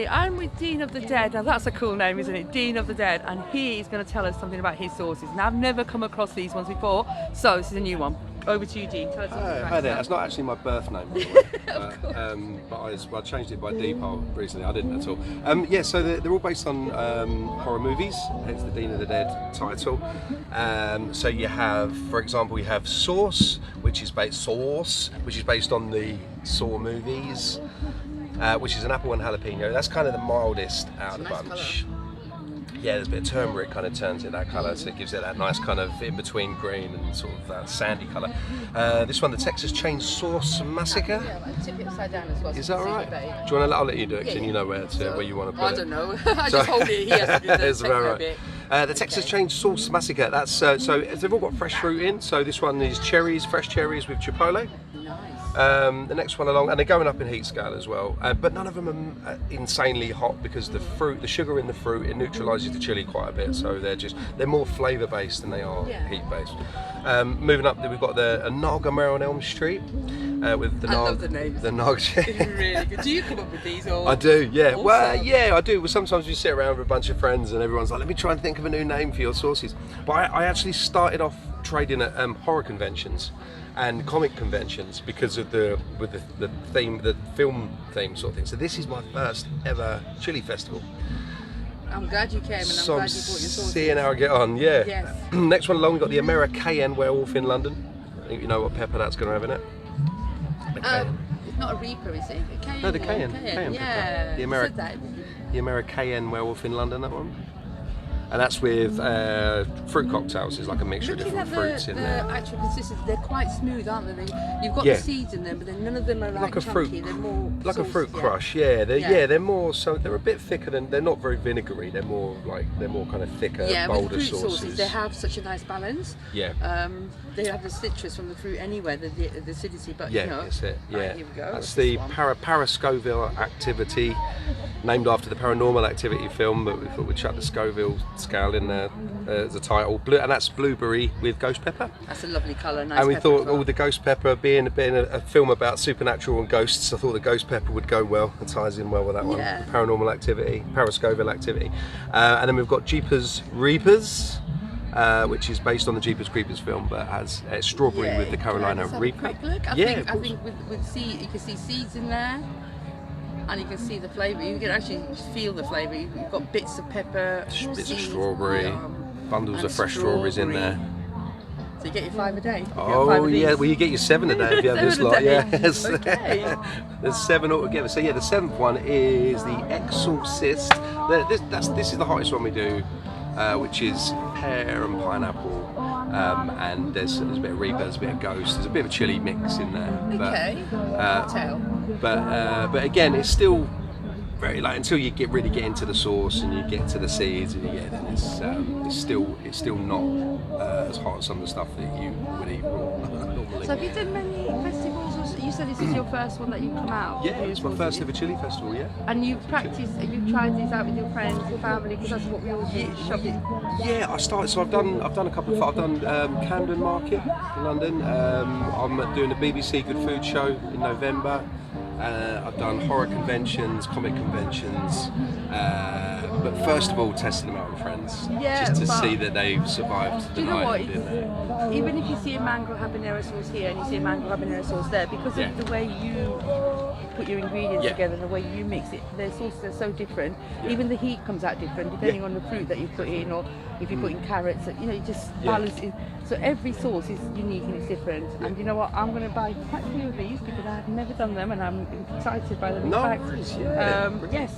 Today I'm with Dean of the Dead. Now that's a cool name, isn't it? Dean of the Dead, and he is going to tell us something about his sauces. Now I've never come across these ones before, so this is a new one. Over to you, Dean. Tell us something about Hi there. That's not actually my birth name, by the way. But I changed it by default recently. I didn't at all. Yeah, so they're all based on horror movies. Hence the Dean of the Dead title. So you have, for example, you have Sauce, which is based on the Saw movies, which is an apple and jalapeno. That's kind of the mildest out of the bunch. Colour. Yeah, there's a bit of turmeric kind of turns it that colour, so it gives it that nice kind of in-between green and sort of that sandy colour. This one, the Texas Chain Sauce Massacre. Yeah, like tip it upside down as well. Is that right? Do you want to? I'll let you do it, and you know where you want to put it. I don't know. I just hold it. He has to do the techno bit. The Texas Chain Sauce Massacre. That's so they've all got fresh fruit in. So this one is cherries, fresh cherries with chipotle. The next one along, and they're going up in heat scale as well, but none of them are insanely hot because the sugar in the fruit, it neutralises the chili quite a bit, so they're more flavour based than they are heat based. Moving up, we've got the Naga on Elm Street with the I love the names. The Naga. It's really good. Do you come up with these? Or? I do, yeah. Awesome. Well, yeah, I do. Well, sometimes we sit around with a bunch of friends and everyone's like, "Let me try and think of a new name for your sauces." But I actually started off trading at horror conventions and comic conventions because of the film theme sort of thing. So this is my first ever chili festival. I'm glad you came, and I'm glad you brought your sauces. Seeing how I get on, yeah. Yes. Next one along, we've got the American Werewolf in London. I think you know what pepper that's going to have in it. It's not a Reaper, is it? Cayenne, No, the Cayenne. Yeah. Pepper. The American Werewolf in London, that one. And that's with fruit cocktails. It's like a mixture of different fruits in there. The actual consistency, they're quite smooth, aren't they? You've got the seeds in them, but then none of them are like a chunky. fruit, they're more like sauce, a fruit crush. Yeah, they're more. So they're a bit thicker than. They're not very vinegary. They're more kind of thicker, bolder with fruit sauces. sauces, they have such a nice balance. Yeah. They have the citrus from the fruit anyway, the acidity. But yeah, you know, that's it. Yeah, here we go. That's the Scoville activity, named after the Paranormal Activity film. But we thought we'd chuck the Scoville scale in there as a title. And that's blueberry with ghost pepper. That's a lovely colour. Nice. And we thought, well. the ghost pepper being a film about supernatural and ghosts, I thought the ghost pepper would go well. It ties in well with that one. Yeah. The Paranormal Activity, Parascoville Activity. And then we've got Jeepers Reapers, which is based on the Jeepers Creepers film, but has strawberry with the Carolina Reaper. I think with seed, you can see seeds in there, and you can see the flavour. You can actually feel the flavour. You've got bits of pepper, bits of strawberry, bundles of fresh strawberries in there. So you get your 5 a day. Oh yeah, well you get your 7 a day if you have this lot. Yeah, okay. There's 7 altogether. So yeah, the 7th one is the Exorcist. This is the hottest one we do, which is pear and pineapple. And there's a bit of Reaper, there's a bit of Ghost, there's a bit of a chili mix in there. But again, it's still very until you really get into the sauce and you get to the seeds and then it's still not as hot as some of the stuff that you would eat normally. So have you done many festivals? You said this is your first one that you've come out. Yeah, it's my first ever chili festival. Yeah. And you've tried these out with your friends and family, because that's what we always do. Yeah, I started. So I've done a couple of. I've done Camden Market in London. I'm doing the BBC Good Food Show in November. I've done horror conventions, comic conventions, but first of all testing them out with friends, just to see that they've survived the night. Even if you see a mango habanero sauce here and you see a mango habanero sauce there, because of the way you put your ingredients together and the way you mix it, their sauces are so different. Even the heat comes out different depending on the fruit that you put in, or if you put in carrots, you just balance it. So every sauce is unique and it's different. And you know what? I'm going to buy quite a few of these because I have never done them and I'm excited by them. Yes.